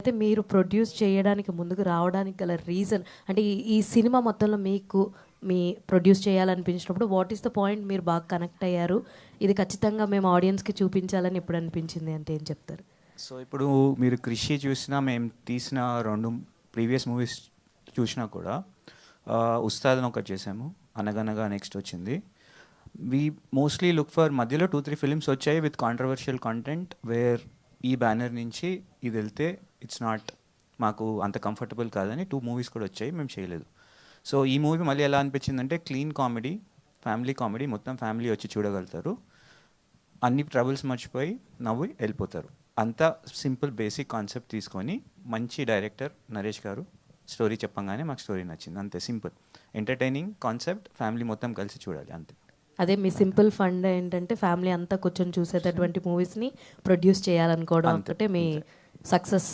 అయితే మీరు ప్రొడ్యూస్ చేయడానికి ముందుకు రావడానికి గల రీజన్ అంటే ఈ సినిమా మొత్తంలో మీకు మీ ప్రొడ్యూస్ చేయాలనిపించినప్పుడు వాట్ ఈస్ ద పాయింట్ మీరు బాగా కనెక్ట్ అయ్యారు, ఇది ఖచ్చితంగా మేము ఆడియన్స్కి చూపించాలని ఎప్పుడు అనిపించింది అంటే ఏం చెప్తారు? సో ఇప్పుడు మీరు కృషి చూసినా, మేము తీసిన 2 ప్రీవియస్ మూవీస్ చూసినా కూడా ఉస్తాద్ అని ఒకటి చేసాము, అనగనగా నెక్స్ట్ వచ్చింది. వీ మోస్ట్లీ లుక్ ఫర్ మధ్యలో 2-3 ఫిలిమ్స్ వచ్చాయి విత్ కాంట్రవర్షియల్ కంటెంట్, వేర్ ఈ బ్యానర్ నుంచి ఇది వెళ్తే ఇట్స్ నాట్ మాకు అంత కంఫర్టబుల్ కాదని 2 మూవీస్ కూడా వచ్చాయి, మేము చేయలేదు. సో ఈ మూవీ మళ్ళీ ఎలా అనిపించిందంటే క్లీన్ కామెడీ, ఫ్యామిలీ కామెడీ, మొత్తం ఫ్యామిలీ వచ్చి చూడగలుగుతారు, అన్ని ట్రబుల్స్ మర్చిపోయి నవ్వి వెళ్ళిపోతారు. అంతా సింపుల్ బేసిక్ కాన్సెప్ట్ తీసుకొని మంచి డైరెక్టర్ నరేష్ గారు స్టోరీ చెప్పంగానే మాకు స్టోరీ నచ్చింది. అంతే సింపుల్ ఎంటర్టైనింగ్ కాన్సెప్ట్, ఫ్యామిలీ మొత్తం కలిసి చూడాలి అంతే. అదే మీ సింపుల్ ఫండ్ ఏంటంటే ఫ్యామిలీ అంతా కూర్చొని చూసేటటువంటి మూవీస్ని ప్రొడ్యూస్ చేయాలనుకోవడం అంటే మీ సక్సెస్